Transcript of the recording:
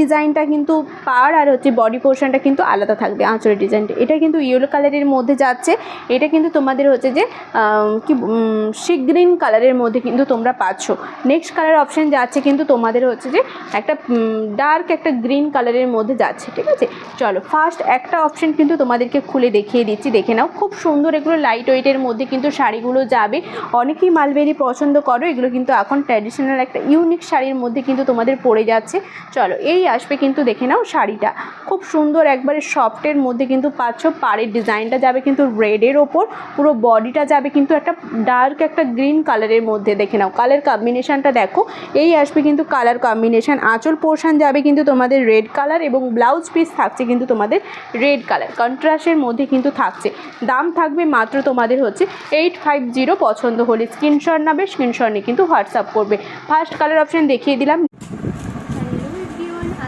ডিজাইনটা কিন্তু পাড় আর হচ্ছে বডি পোর্শনটা কিন্তু আলাদা থাকবে। আঁচলের ডিজাইনটা এটা কিন্তু ইয়েলো কালারের মধ্যে যাচ্ছে। এটা কিন্তু তোমাদের হচ্ছে যে সি গ্রিন কালারের মধ্যে কিন্তু তোমরা পাচ্ছ। নেক্সট কালার অপশান যাচ্ছে কিন্তু তোমাদের হচ্ছে যে একটা ডার্ক একটা গ্রিন কালারের মধ্যে যাচ্ছে। ঠিক আছে, চলো ফার্স্ট একটা অপশান কিন্তু তোমাদেরকে খুলে দেখিয়ে দিচ্ছি, দেখে নাও। খুব সুন্দর এগুলো লাইট ওয়েটের মধ্যে কিন্তু শাড়িগুলো যাবে। অনেকেই মালবেরি পছন্দ করো, এগুলো কিন্তু এখন ট্র্যাডিশনাল একটা ইউনিক শাড়ির মধ্যে কিন্তু তোমাদের পড়ে যাচ্ছে। চলো এই আসবে কিন্তু দেখে নাও শাড়িটা খুব সুন্দর একবারে সফটের মধ্যে কিন্তু পাচ্ছ। পাড়ের ডিজাইনটা যাবে কিন্তু রেডের ওপর, পুরো বডিটা যাবে কিন্তু একটা ডার্ক একটা গ্রিন কালারের মধ্যে। দেখে নাও কালার কম্বিনেশানটা দেখো, এই আসবে কিন্তু কালার কম্বিনেশান। আঁচল পোর্শন যাবে কিন্তু তোমাদের রেড কালার এবং ব্লাউজ পিস থাকছে কিন্তু তোমাদের রেড কালার কন্ট্রাস্টের মধ্যে কিন্তু থাকছে। দাম থাকবে মাত্র তোমাদের হচ্ছে 850। পছন্দ হলে স্ক্রিনশট নেবে, স্ক্রিনশট নিয়ে কিন্তু হোয়াটসঅ্যাপ করবে। ফার্স্ট কালার অপশান দেখিয়ে দিলাম।